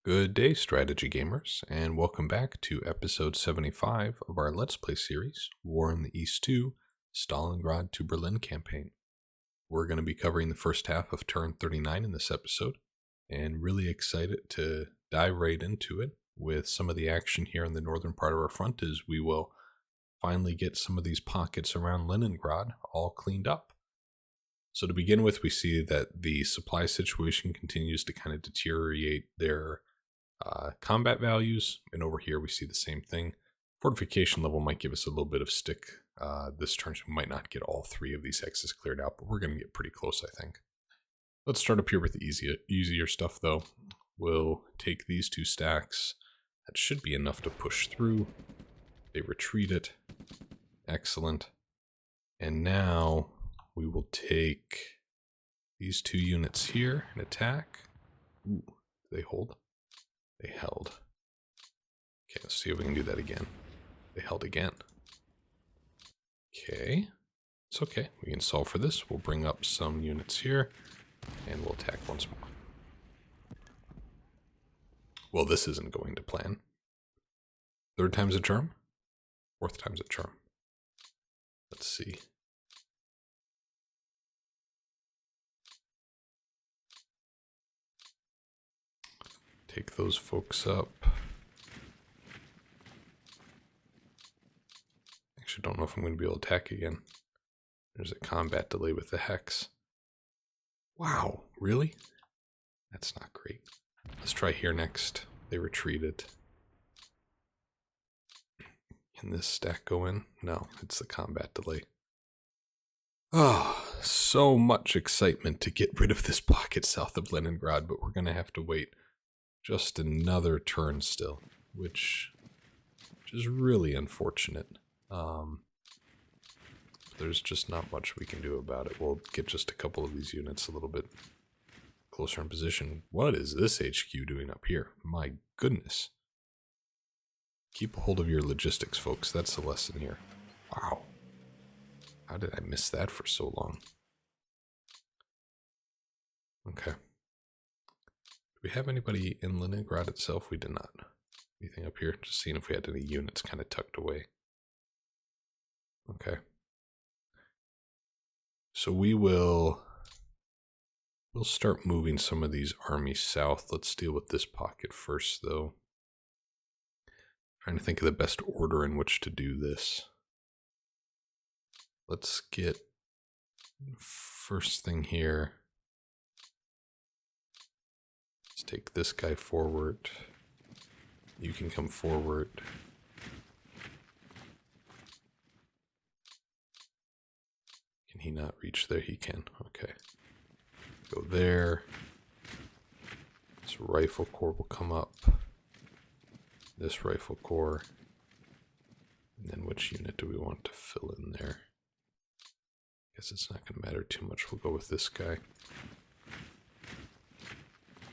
Good day, strategy gamers, and welcome back to episode 75 of our Let's Play series, War in the East 2, Stalingrad to Berlin campaign. We're going to be covering the first half of turn 39 in this episode, and really excited to dive right into it with some of the action here in the northern part of our front as we will finally get some of these pockets around Leningrad all cleaned up. So to begin with, we see that the supply situation continues to kind of deteriorate their combat values, and over here we see the same thing. Fortification level might give us a little bit of stick this turn, so we might not get all three of these hexes cleared out, but we're going to get pretty close, I think. Let's start up here with the easier stuff, though. We'll take these two stacks. That should be enough to push through. They retreat it. Excellent. And now we will take these two units here and attack. Ooh, they hold? They held. Okay, let's see if we can do that again. They held again. Okay. It's okay. We can solve for this. We'll bring up some units here, and we'll attack once more. Well, this isn't going to plan. Third time's a charm? Fourth time's a charm. Let's see. Take those folks up. Actually, don't know if I'm going to be able to attack again. There's a combat delay with the hex. Wow, really? That's not great. Let's try here next. They retreated. Can this stack go in? No, it's the combat delay. Oh, so much excitement to get rid of this pocket south of Leningrad, but we're going to have to wait just another turn still, which is really unfortunate. There's just not much we can do about it. We'll get just a couple of these units a little bit closer in position. What is this HQ doing up here? My goodness. Keep a hold of your logistics, folks. That's the lesson here. Wow. How did I miss that for so long? Okay. Do we have anybody in Leningrad itself? We did not. Anything up here? Just seeing if we had any units kind of tucked away. Okay. So we'll start moving some of these armies south. Let's deal with this pocket first, though. Trying to think of the best order in which to do this. Let's get first thing here. Let's take this guy forward. You can come forward. Can he not reach there? He can. Okay. Go there. This rifle corps will come up. This rifle corps. And then which unit do we want to fill in there? Guess it's not going to matter too much. We'll go with this guy.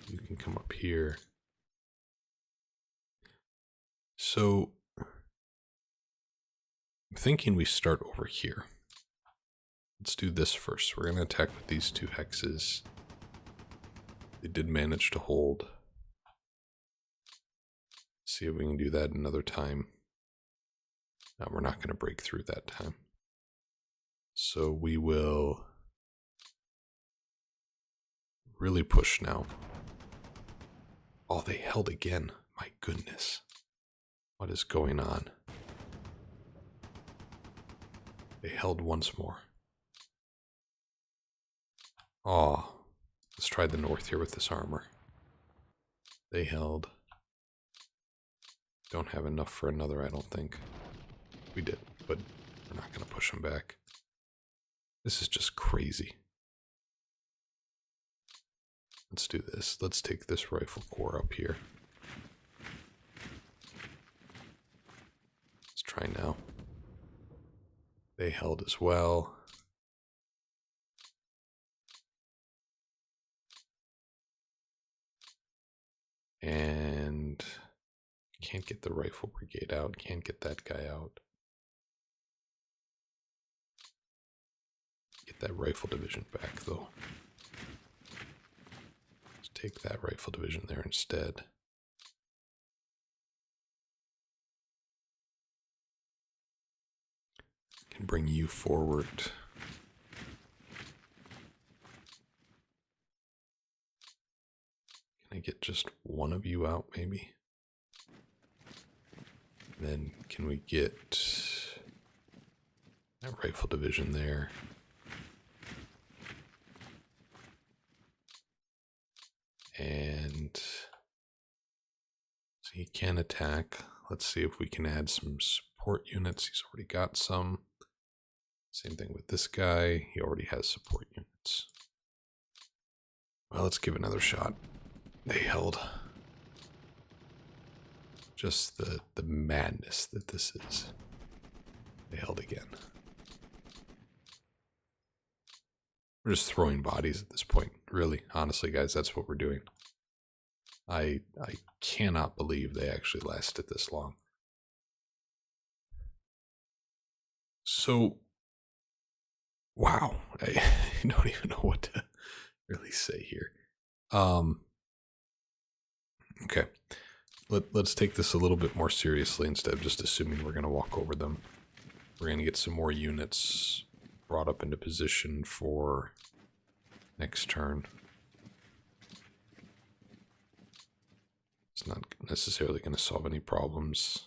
You can come up here. So, I'm thinking we start over here. Let's do this first. We're going to attack with these two hexes. They did manage to hold. See if we can do that another time. No, we're not going to break through that time. So we will really push now. Oh, they held again. My goodness. What is going on? They held once more. Oh, let's try the north here with this armor. They held. Don't have enough for another, I don't think. We did, but we're not going to push them back. This is just crazy. Let's do this. Let's take this rifle corps up here. Let's try now. They held as well. And can't get the rifle brigade out. Can't get that guy out. Get that rifle division back, though. Let's take that rifle division there instead. can bring you forward. Can I get just one of you out, maybe? And then can we get that rifle division there? And so he can attack. Let's see if we can add some support units. He's already got some. Same thing with this guy. He already has support units. Well, let's give it another shot. They held. Just the madness that this is. They held again. We're just throwing bodies at this point. Really, honestly, guys, that's what we're doing. I cannot believe they actually lasted this long. So, wow. I don't even know what to really say here. Okay. Let's take this a little bit more seriously instead of just assuming we're going to walk over them. We're going to get some more units brought up into position for next turn. It's not necessarily going to solve any problems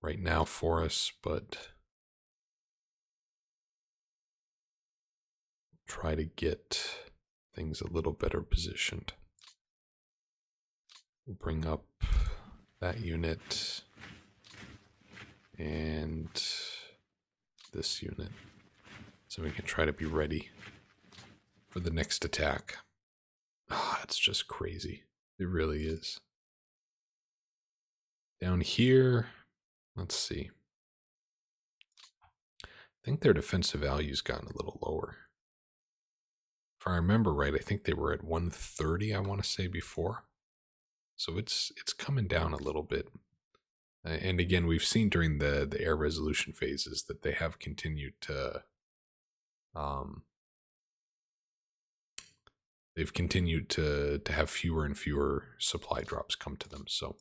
right now for us, but try to get things a little better positioned. We'll bring up that unit and this unit so we can try to be ready for the next attack. Ah, it's just crazy. It really is. Down here, let's see. I think their defensive value's gotten a little lower. If I remember right, I think they were at 130, I want to say, before. So it's coming down a little bit. And again, we've seen during the air resolution phases that they have continued to they've continued to have fewer and fewer supply drops come to them. So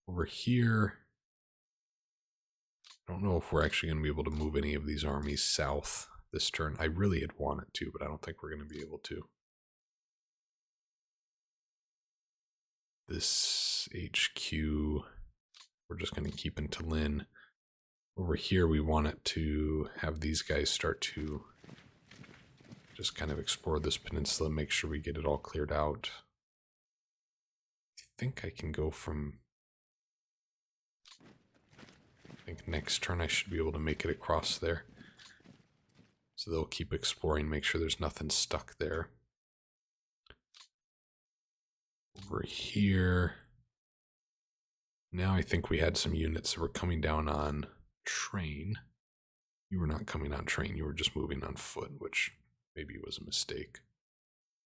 over here, I don't know if we're actually going to be able to move any of these armies south this turn. I really had wanted to, but I don't think we're going to be able to. This HQ, we're just going to keep in Tallinn. Over here, we want it to have these guys start to just kind of explore this peninsula, make sure we get it all cleared out. I think I can go from... I think next turn I should be able to make it across there. So they'll keep exploring, make sure there's nothing stuck there. Over here, now I think we had some units that were coming down on train. You were not coming on train, you were just moving on foot, which maybe was a mistake.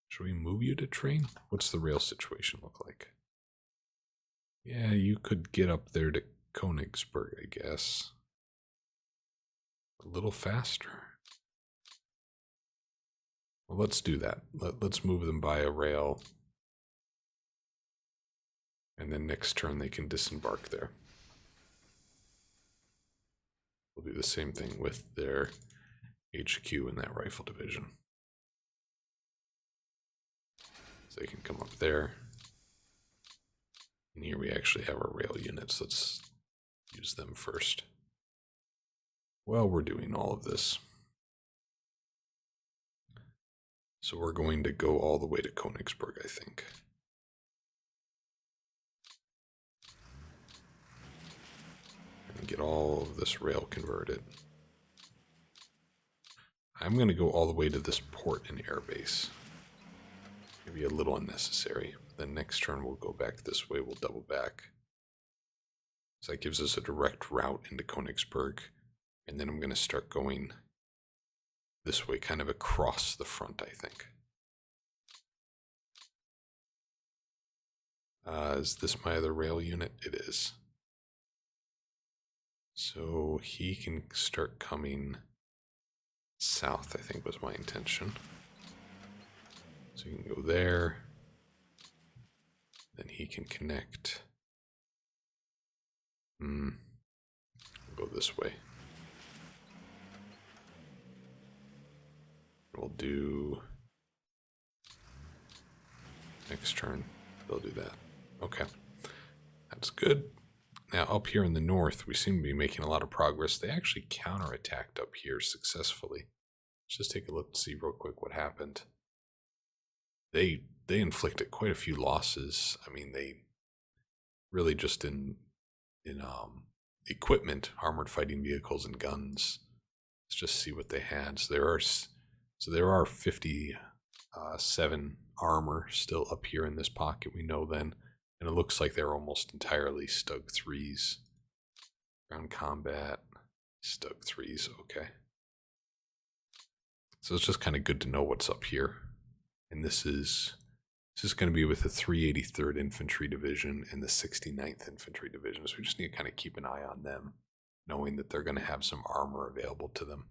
Should we move you to train? What's the rail situation look like? Yeah, you could get up there to Königsberg, I guess. A little faster. Well, let's do that. Let's move them by a rail. And then next turn they can disembark there. We'll do the same thing with their HQ in that rifle division. So they can come up there. And here we actually have our rail units. Let's use them first. Well, we're doing all of this. So we're going to go all the way to Königsberg, I think. And get all of this rail converted. I'm going to go all the way to this port and airbase. Maybe a little unnecessary. Then next turn we'll go back this way, we'll double back. So that gives us a direct route into Königsberg. And then I'm going to start going this way, kind of across the front, I think. Is this my other rail unit? It is. So he can start coming south, I think was my intention. So you can go there. Then he can connect. We'll go this way. we'll do next turn. They'll do that. Okay, that's good. Now up here in the north, we seem to be making a lot of progress. They actually counterattacked up here successfully. Let's just take a look and see real quick what happened. They inflicted quite a few losses. I mean, they really just in equipment, armored fighting vehicles and guns. Let's just see what they had. So there are 57 armor still up here in this pocket. We know then, and it looks like they're almost entirely Stug 3s. Ground combat, Stug 3s. Okay. So it's just kind of good to know what's up here. And this is going to be with the 383rd Infantry Division and the 69th Infantry Division. So we just need to kind of keep an eye on them, knowing that they're going to have some armor available to them.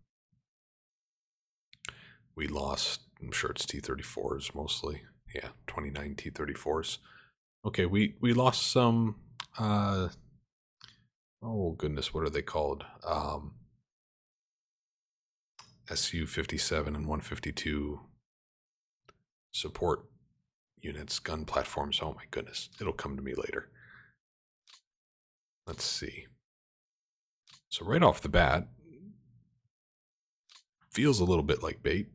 We lost, I'm sure it's T-34s mostly. Yeah, 29 T-34s. Okay, we lost some, oh goodness, what are they called? Su-57 and 152 support units, gun platforms. Oh my goodness, it'll come to me later. Let's see. So right off the bat, feels a little bit like bait,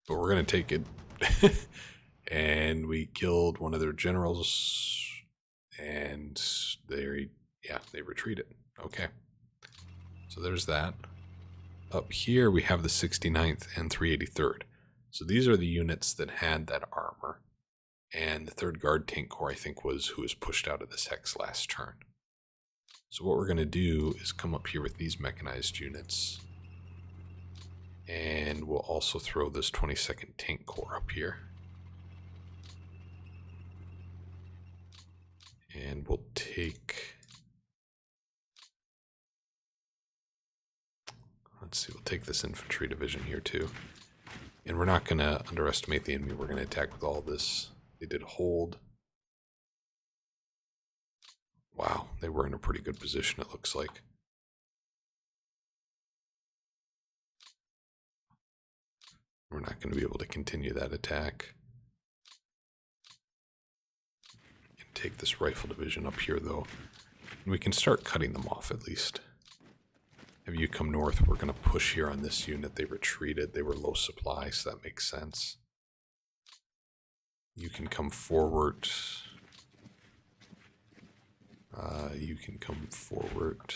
but we're going to take it. And we killed one of their generals, and they retreated. Okay. So there's that. Up here we have the 69th and 383rd. So these are the units that had that armor. And the 3rd Guard Tank Corps, I think, was who was pushed out of this hex last turn. So what we're going to do is come up here with these mechanized units. And we'll also throw this 22nd Tank Corps up here. And we'll take... Let's see, we'll take this infantry division here too. And we're not going to underestimate the enemy. We're going to attack with all this. They did hold. Wow, they were in a pretty good position, it looks like. We're not going to be able to continue that attack. And take this rifle division up here, though. And we can start cutting them off, at least. Have you come north. We're going to push here on this unit. They retreated. They were low supply, so that makes sense. You can come forward. You can come forward.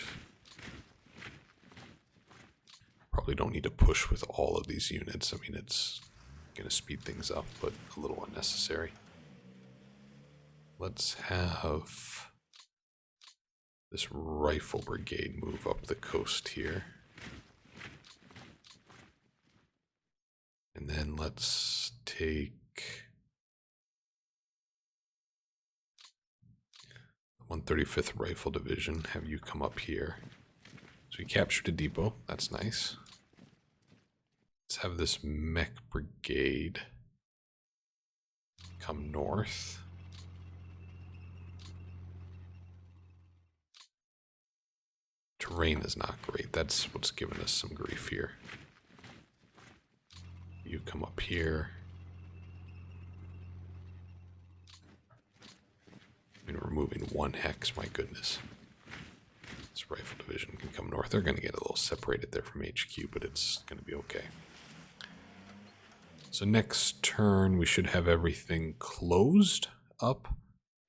Probably don't need to push with all of these units. I mean, it's going to speed things up, but a little unnecessary. Let's have this rifle brigade move up the coast here. And then let's take 135th Rifle Division, have you come up here. So we captured a depot, that's nice. Let's have this mech brigade come north. Terrain is not great, that's what's giving us some grief here. You come up here. I mean, we're moving one hex, my goodness. This rifle division can come north. They're going to get a little separated there from HQ, but it's going to be okay. So next turn, we should have everything closed up.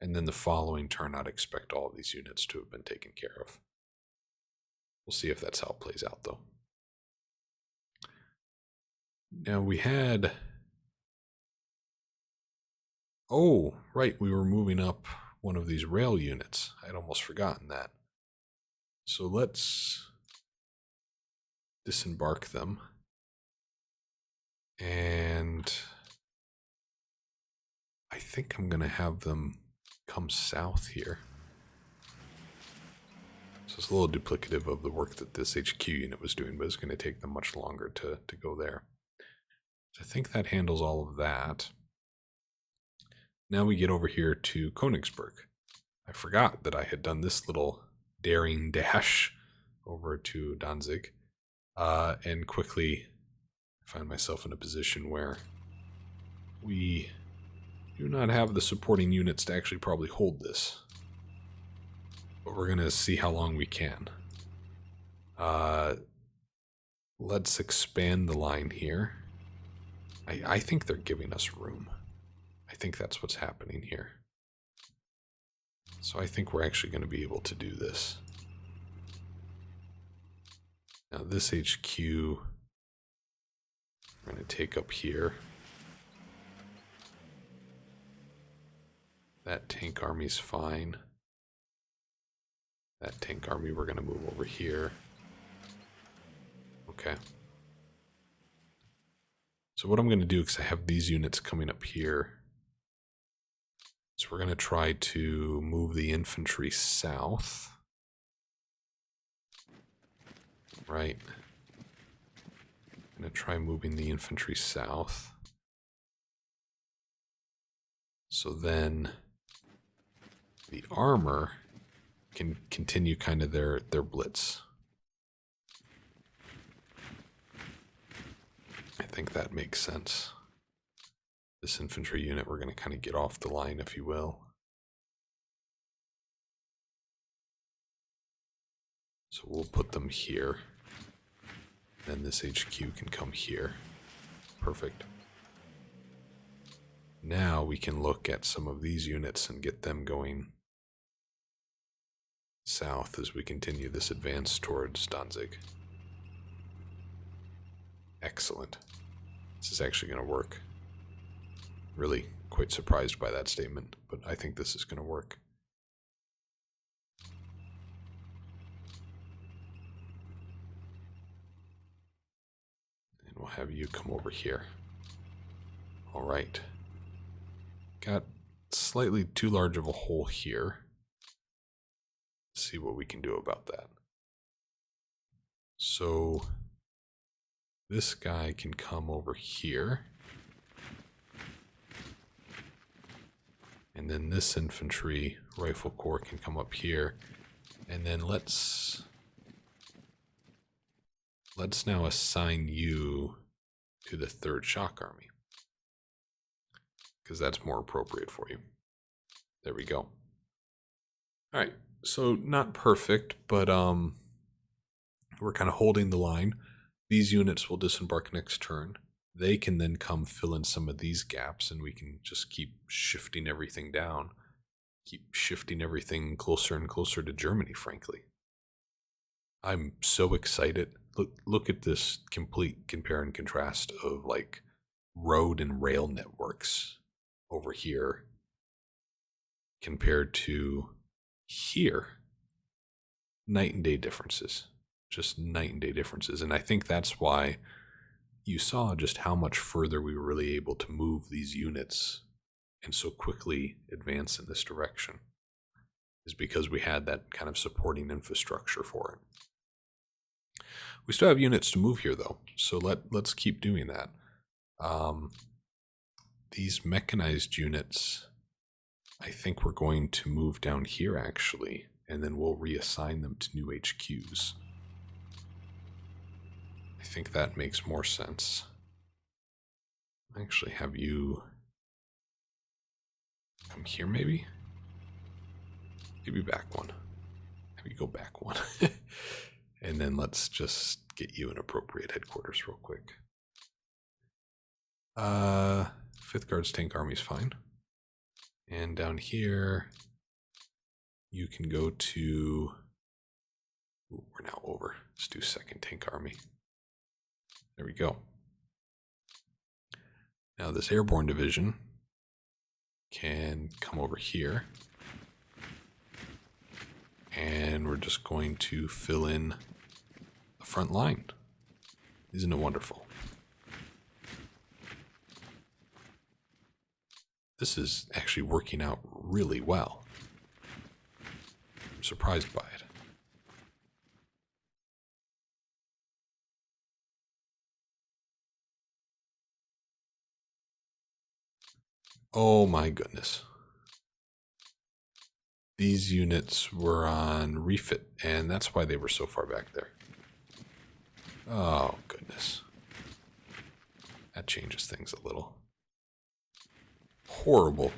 And then the following turn, I'd expect all of these units to have been taken care of. We'll see if that's how it plays out, though. Now we had... Oh, right, we were moving up one of these rail units. I'd almost forgotten that. So let's disembark them. And I think I'm going to have them come south here. So it's a little duplicative of the work that this HQ unit was doing, but it's going to take them much longer to go there. So I think that handles all of that. Now we get over here to Königsberg. I forgot that I had done this little daring dash over to Danzig and quickly I find myself in a position where we do not have the supporting units to actually probably hold this. But we're going to see how long we can. Let's expand the line here. I think they're giving us room. I think that's what's happening here. So I think we're actually going to be able to do this. Now this HQ, we're going to take up here. That tank army's fine. That tank army we're going to move over here. Okay. So what I'm going to do, because I have these units coming up here, is we're going to try to move the infantry south. Right. I'm going to try moving the infantry south. So then the armor can continue kind of their blitz. I think that makes sense. This infantry unit, we're going to kind of get off the line, if you will. So we'll put them here. Then this HQ can come here. Perfect. Now we can look at some of these units and get them going south as we continue this advance towards Danzig. Excellent. This is actually going to work. Really quite surprised by that statement, but I think this is going to work. And we'll have you come over here. All right. Got slightly too large of a hole here. Let's see what we can do about that. So this guy can come over here. And then this infantry rifle corps can come up here. And then let's now assign you to the 3rd Shock Army, because that's more appropriate for you. There we go. All right, so not perfect, but we're kind of holding the line. These units will disembark next turn. They can then come fill in some of these gaps, and we can just keep shifting everything down. Keep shifting everything closer and closer to Germany, frankly. I'm so excited. Look at this complete compare and contrast of like road and rail networks over here compared to here. Night and day differences. Just night and day differences. And I think that's why you saw just how much further we were really able to move these units and so quickly advance in this direction, is because we had that kind of supporting infrastructure for it. We still have units to move here though, so let's keep doing that. These mechanized units, I think we're going to move down here actually, and then we'll reassign them to new HQs. I think that makes more sense. Actually have you come here maybe? Maybe back one. Have you go back one. And then let's just get you an appropriate headquarters real quick. 5th Guards Tank Army's fine. And down here, you can go to... Ooh, we're now over. Let's do 2nd Tank Army. There we go. Now this airborne division can come over here. And we're just going to fill in the front line. Isn't it wonderful? This is actually working out really well. I'm surprised by it. Oh my goodness. These units were on refit, and that's why they were so far back there. Oh, goodness. That changes things a little. Horrible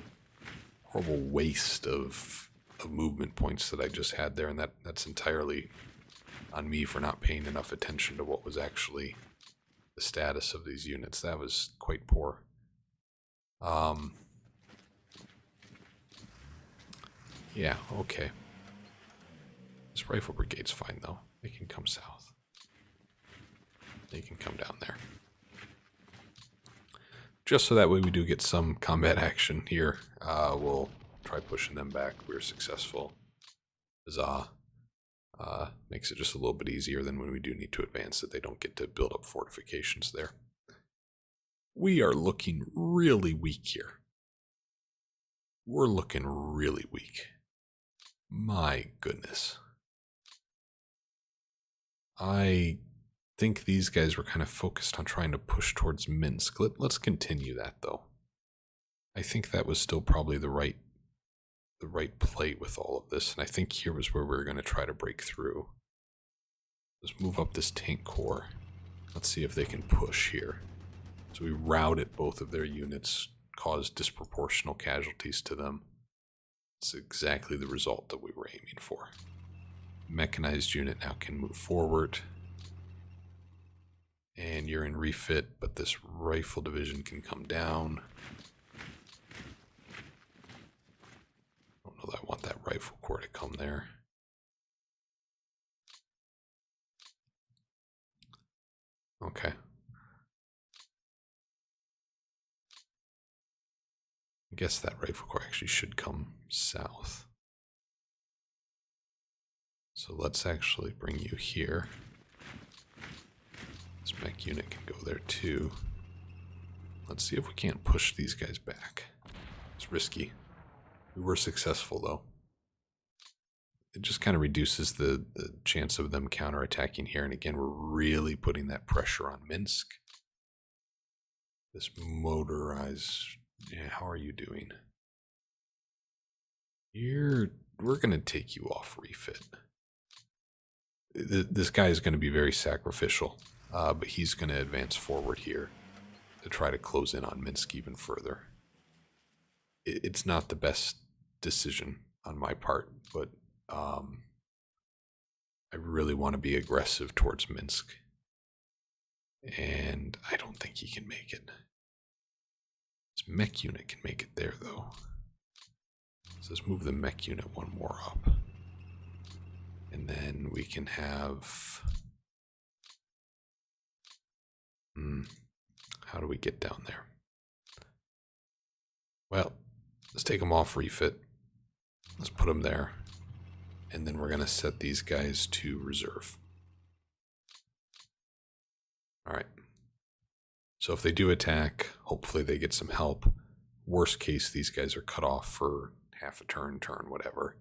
waste of movement points that I just had there, and that's entirely on me for not paying enough attention to what was actually the status of these units. That was quite poor. Yeah, okay. This rifle brigade's fine, though. They can come south. They can come down there. Just so that way we do get some combat action here. We'll try pushing them back. We were successful. Huzzah. Makes it just a little bit easier than when we do need to advance, that they don't get to build up fortifications there. We are looking really weak here. We're looking really weak. My goodness. I think these guys were kind of focused on trying to push towards Minsk. Let's continue that, though. I think that was still probably the right play with all of this, and I think here was where we were going to try to break through. Let's move up this tank corps. Let's see if they can push here. So we routed both of their units, caused disproportional casualties to them. It's exactly the result that we were aiming for. Mechanized unit now can move forward. And you're in refit, but this rifle division can come down. I don't know that I want that rifle corps to come there. Okay. I guess that rifle corps actually should come south. So let's actually bring you here. This mech unit can go there too. Let's see if we can't push these guys back. It's risky. We were successful though. It just kind of reduces the chance of them counterattacking here. And again, we're really putting that pressure on Minsk. This motorized... Yeah, how are you doing? We're going to take you off refit. This guy is going to be very sacrificial, but he's going to advance forward here to try to close in on Minsk even further. It's not the best decision on my part, but I really want to be aggressive towards Minsk. And I don't think he can make it. This mech unit can make it there, though. So let's move the mech unit one more up. And then we can have... how do we get down there? Well, let's take them off refit. Let's put them there. And then we're going to set these guys to reserve. Alright. So if they do attack, hopefully they get some help. Worst case, these guys are cut off for half a turn, whatever.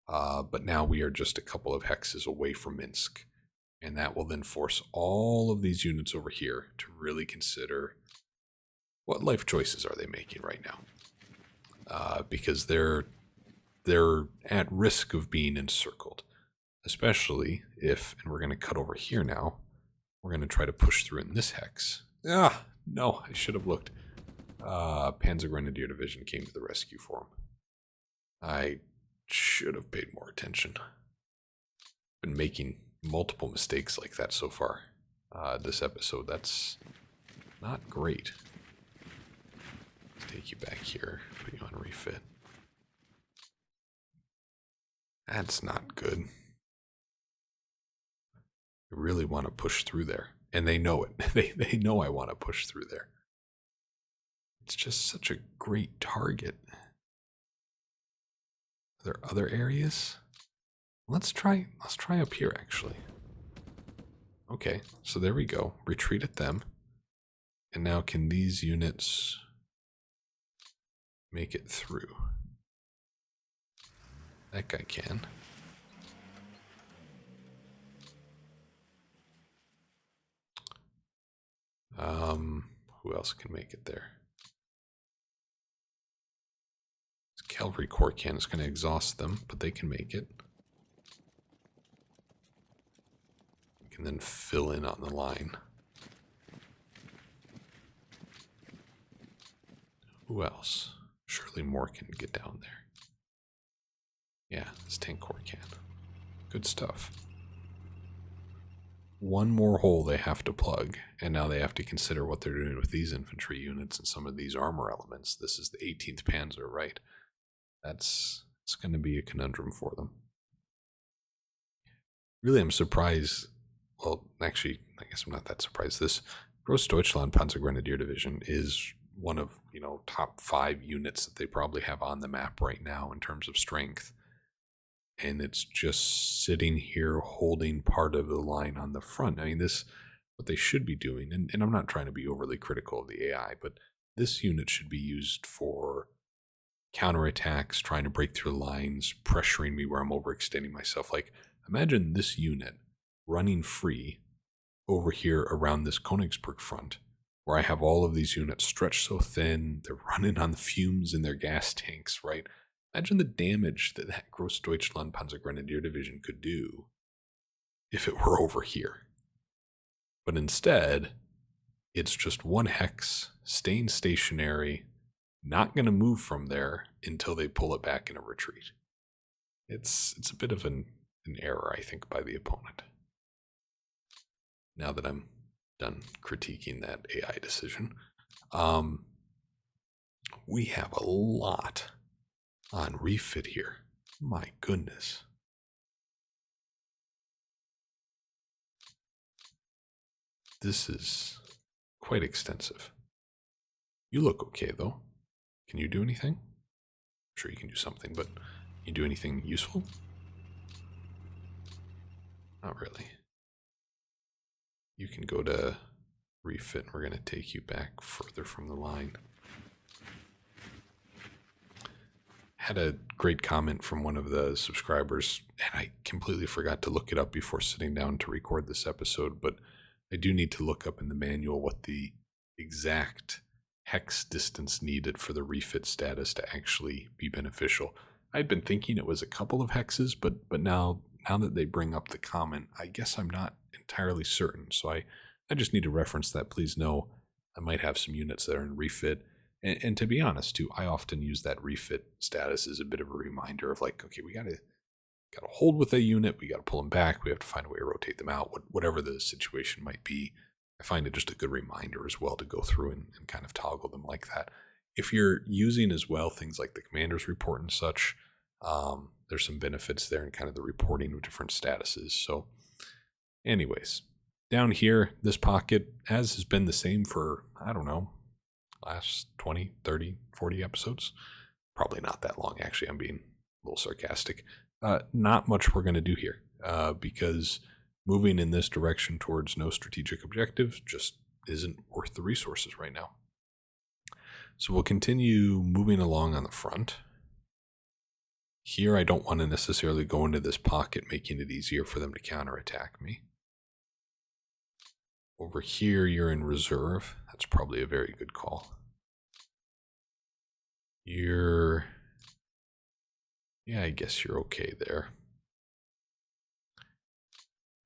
But now we are just a couple of hexes away from Minsk. And that will then force all of these units over here to really consider what life choices are they making right now. Because they're at risk of being encircled. Especially if, and we're going to cut over here now, we're going to try to push through in this hex. No, I should have looked. Panzer Grenadier Division came to the rescue for him. I should have paid more attention. Been making multiple mistakes like that so far this episode. That's not great. Let's take you back here, put you on refit. That's not good. I really want to push through there. And they know it. They know I want to push through there. It's just such a great target. Are there other areas? Let's try up here actually. Okay, so there we go. Retreat at them. And now can these units make it through? That guy can. Who else can make it there? This cavalry corps can. It's going to exhaust them, but they can make it. We can then fill in on the line. Who else? Surely more can get down there. Yeah, this tank corps can. Good stuff. One more hole they have to plug, and now they have to consider what they're doing with these infantry units and some of these armor elements. This is the 18th Panzer, right? It's going to be a conundrum for them. Really, I'm surprised. Well, actually, I guess I'm not that surprised. This Großdeutschland Panzergrenadier Division is one of, top 5 units that they probably have on the map right now in terms of strength. And it's just sitting here holding part of the line on the front. I mean, what they should be doing, and I'm not trying to be overly critical of the AI, but this unit should be used for counterattacks, trying to break through lines, pressuring me where I'm overextending myself. Like, imagine this unit running free over here around this Königsberg front, where I have all of these units stretched so thin, they're running on the fumes in their gas tanks, right? Imagine the damage that Großdeutschland Panzergrenadier Division could do if it were over here. But instead, it's just one hex, staying stationary, not going to move from there until they pull it back in a retreat. It's a bit of an error, I think, by the opponent. Now that I'm done critiquing that AI decision, we have a lot on refit here. My goodness. This is quite extensive. You look okay, though. Can you do anything? I'm sure you can do something, but can you do anything useful? Not really. You can go to refit, and we're going to take you back further from the line. Had a great comment from one of the subscribers, and I completely forgot to look it up before sitting down to record this episode, but I do need to look up in the manual what the exact hex distance needed for the refit status to actually be beneficial. I'd been thinking it was a couple of hexes, but now that they bring up the comment, I guess I'm not entirely certain. So I just need to reference that. Please know I might have some units that are in refit. And to be honest, too, I often use that refit status as a bit of a reminder of like, okay, we gotta hold with a unit, we gotta pull them back, we have to find a way to rotate them out, whatever the situation might be. I find it just a good reminder as well to go through and kind of toggle them like that. If you're using as well things like the commander's report and such, there's some benefits there in kind of the reporting of different statuses. So anyways, down here, this pocket, as has been the same for, I don't know, last 20, 30, 40 episodes. Probably not that long, actually. I'm being a little sarcastic. Not much we're going to do here because moving in this direction towards no strategic objectives just isn't worth the resources right now. So we'll continue moving along on the front. Here, I don't want to necessarily go into this pocket, making it easier for them to counterattack me. Over here, you're in reserve. That's probably a very good call. Yeah, I guess you're okay there.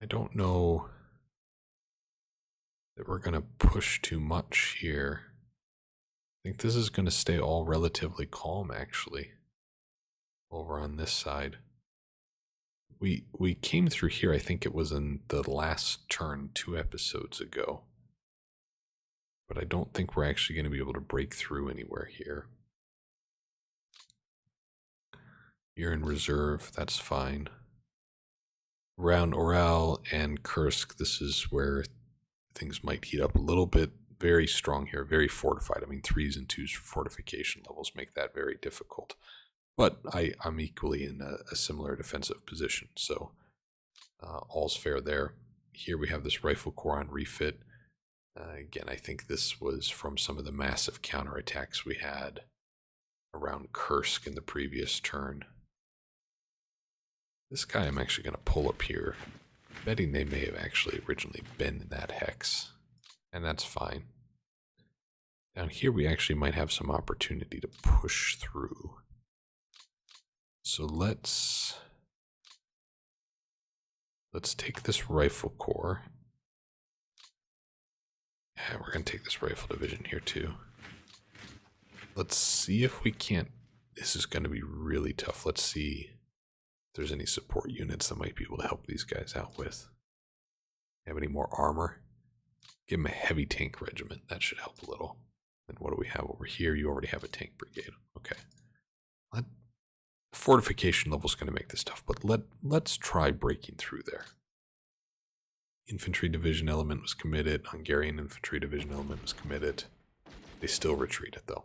I don't know that we're going to push too much here. I think this is going to stay all relatively calm, actually, over on this side. We came through here, I think it was in the last turn 2 episodes ago. But I don't think we're actually going to be able to break through anywhere here. You're in reserve, that's fine. Around Oral and Kursk, this is where things might heat up a little bit. Very strong here, very fortified. I mean, 3s and 2s fortification levels make that very difficult. But I'm equally in a similar defensive position, so all's fair there. Here we have this rifle corps on refit. Again, I think this was from some of the massive counterattacks we had around Kursk in the previous turn. This guy I'm actually going to pull up here, betting they may have actually originally been in that hex, and that's fine. Down here we actually might have some opportunity to push through. So let's take this rifle corps. Yeah, we're going to take this rifle division here too. Let's see if we can't. This is going to be really tough. Let's see if there's any support units that might be able to help these guys out with. Have any more armor? Give them a heavy tank regiment. That should help a little. And what do we have over here? You already have a tank brigade. Okay. Fortification level is going to make this tough, but let's try breaking through there. Infantry division element was committed. Hungarian infantry division element was committed. They still retreated, though.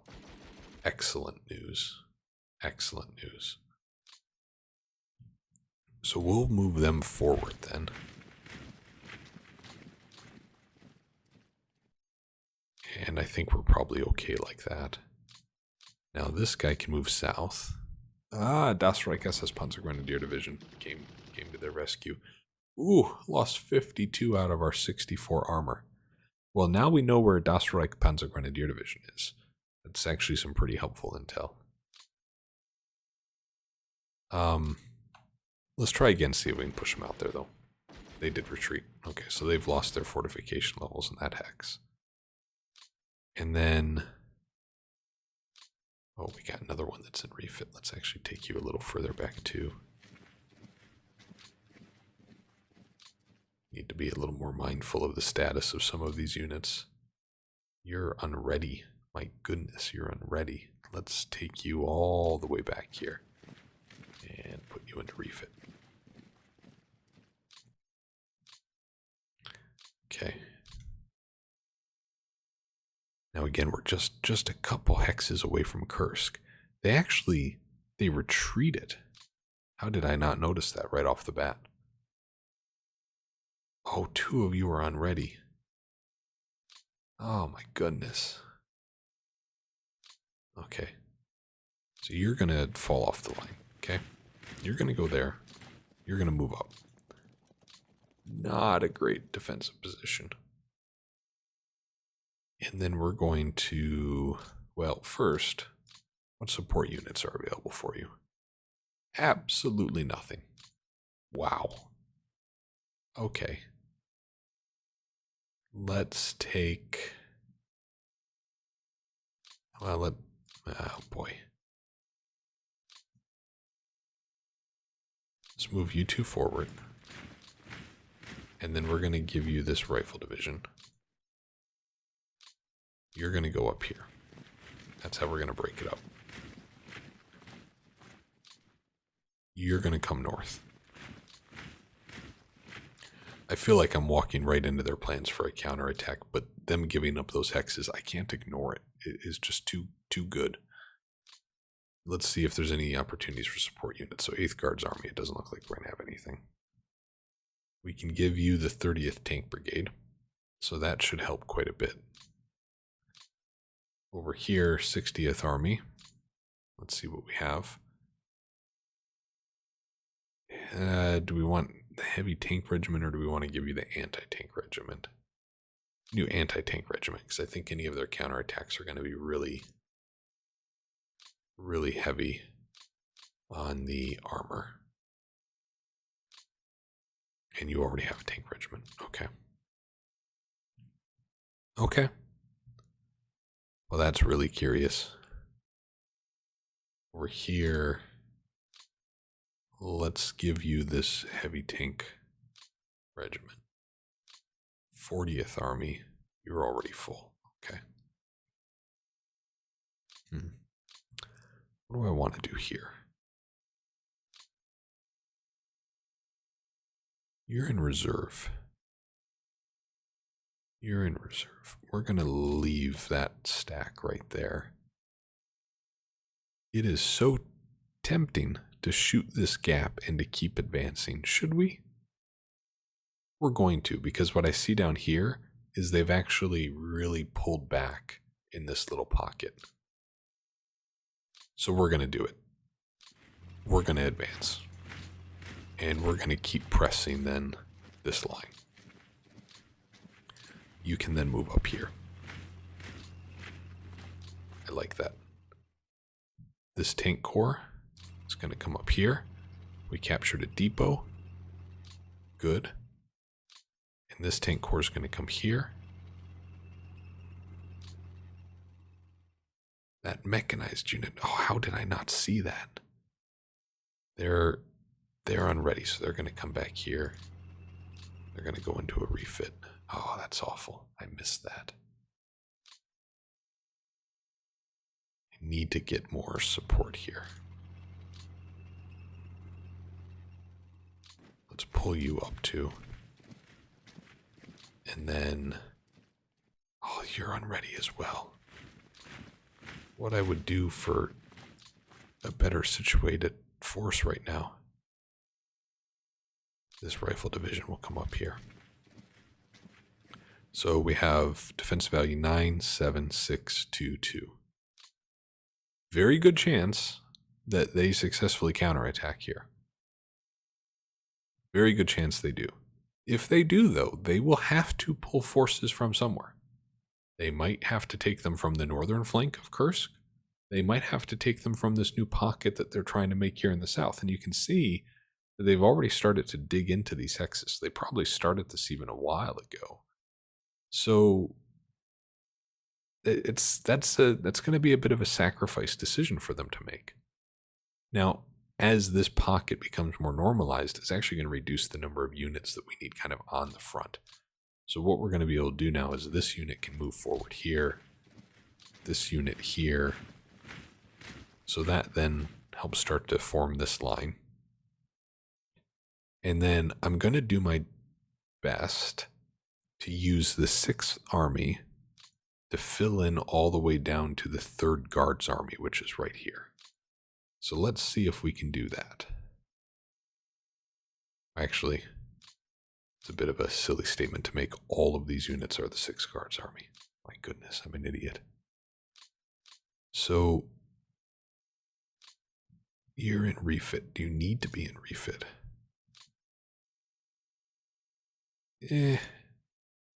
Excellent news. Excellent news. So we'll move them forward then. And I think we're probably okay like that. Now this guy can move south. Das Reich SS Panzergrenadier Division came to their rescue. Ooh, lost 52 out of our 64 armor. Well, now we know where Das Reich Panzergrenadier Division is. That's actually some pretty helpful intel. Let's try again, see if we can push them out there, though. They did retreat. Okay, so they've lost their fortification levels in that hex. And then... oh, we got another one that's in refit. Let's actually take you a little further back, too. Need to be a little more mindful of the status of some of these units. You're unready. My goodness, you're unready. Let's take you all the way back here and put you into refit. Okay. Now again, we're just a couple hexes away from Kursk. They retreated. How did I not notice that right off the bat? Oh, 2 of you are unready. Oh my goodness. Okay. So you're going to fall off the line, okay? You're going to go there. You're going to move up. Not a great defensive position. And then we're going to, well, first, what support units are available for you? Absolutely nothing. Wow. Okay. Let's take, well, oh boy. Let's move you 2 forward. And then we're going to give you this rifle division. You're going to go up here. That's how we're going to break it up. You're going to come north. I feel like I'm walking right into their plans for a counterattack, but them giving up those hexes, I can't ignore it. It is just too good. Let's see if there's any opportunities for support units. So 8th Guards Army, it doesn't look like we're going to have anything. We can give you the 30th Tank Brigade, so that should help quite a bit. Over here, 60th Army. Let's see what we have. Do we want the heavy tank regiment or do we want to give you the anti-tank regiment? New anti-tank regiment, because I think any of their counterattacks are going to be really heavy on the armor. And you already have a tank regiment. Okay. Okay. Well, that's really curious. Over here, let's give you this heavy tank regiment. 40th Army, you're already full. Okay. What do I want to do here? You're in reserve. You're in reserve. We're going to leave that stack right there. It is so tempting to shoot this gap and to keep advancing. Should we? We're going to, because what I see down here is they've actually really pulled back in this little pocket. So we're going to do it. We're going to advance. And we're going to keep pressing then this line. You can then move up here. I like that. This tank corps is going to come up here. We captured a depot. Good. And this tank corps is going to come here. That mechanized unit. Oh, how did I not see that? They're unready, so they're going to come back here. They're going to go into a refit. Oh, that's awful. I missed that. I need to get more support here. Let's pull you up too. And then... oh, you're unready as well. What I would do for a better situated force right now. This rifle division will come up here. So we have defense value 97622. Very good chance that they successfully counterattack here. Very good chance they do. If they do, though, they will have to pull forces from somewhere. They might have to take them from the northern flank of Kursk. They might have to take them from this new pocket that they're trying to make here in the south. And you can see that they've already started to dig into these hexes. They probably started this even a while ago. So that's going to be a bit of a sacrifice decision for them to make. Now, as this pocket becomes more normalized, it's actually going to reduce the number of units that we need kind of on the front. So what we're going to be able to do now is this unit can move forward here, this unit here. So that then helps start to form this line. And then I'm going to do my best to use the 6th Army to fill in all the way down to the 3rd Guards Army, which is right here. So let's see if we can do that. Actually, it's a bit of a silly statement to make. All of these units are the 6th Guards Army. My goodness, I'm an idiot. So, you're in refit. Do you need to be in refit?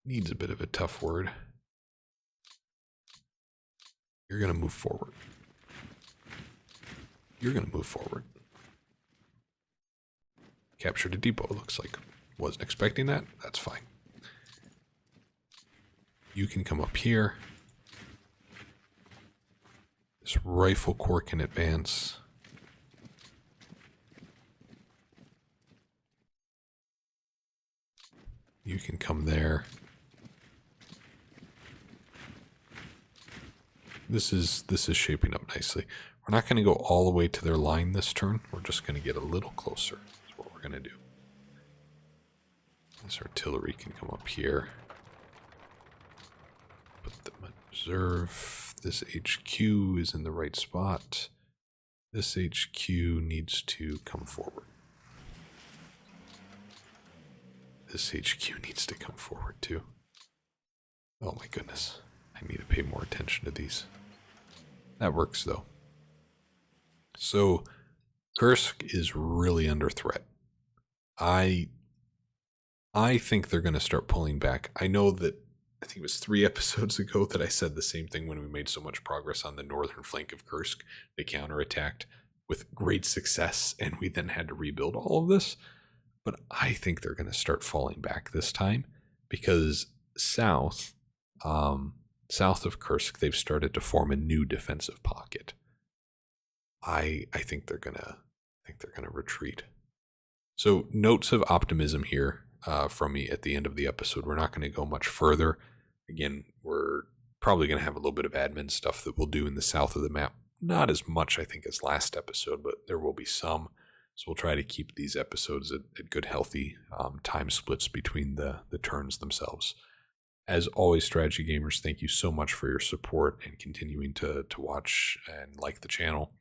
Needs a bit of a tough word. You're going to move forward. You're going to move forward. Captured a depot, looks like. Wasn't expecting that. That's fine. You can come up here. This rifle corps can advance. You can come there. This is shaping up nicely. We're not going to go all the way to their line this turn. We're just going to get a little closer. That's what we're going to do. This artillery can come up here. Put them in reserve. This HQ is in the right spot. This HQ needs to come forward. This HQ needs to come forward too. Oh my goodness. I need to pay more attention to these. That works though. So Kursk is really under threat. I think they're going to start pulling back. I know that I think it was 3 episodes ago that I said the same thing when we made so much progress on the northern flank of Kursk. They counterattacked with great success, and we then had to rebuild all of this. But I think they're going to start falling back this time because south of Kursk, they've started to form a new defensive pocket. I think they're gonna retreat. So notes of optimism here from me at the end of the episode. We're not going to go much further. Again, we're probably going to have a little bit of admin stuff that we'll do in the south of the map. Not as much, I think, as last episode, but there will be some. So we'll try to keep these episodes at good, healthy time splits between the turns themselves. As always, Strategy Gamers, thank you so much for your support and continuing to watch and like the channel.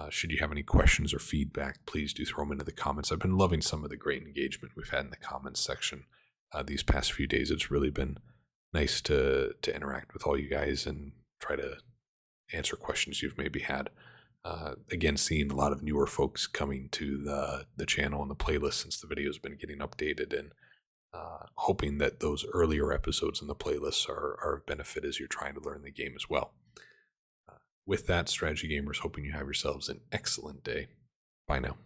Should you have any questions or feedback, please do throw them into the comments. I've been loving some of the great engagement we've had in the comments section these past few days. It's really been nice to interact with all you guys and try to answer questions you've maybe had. Again, seeing a lot of newer folks coming to the channel and the playlist since the video's been getting updated, and hoping that those earlier episodes in the playlists are of benefit as you're trying to learn the game as well. With that, Strategy Gamers, hoping you have yourselves an excellent day. Bye now.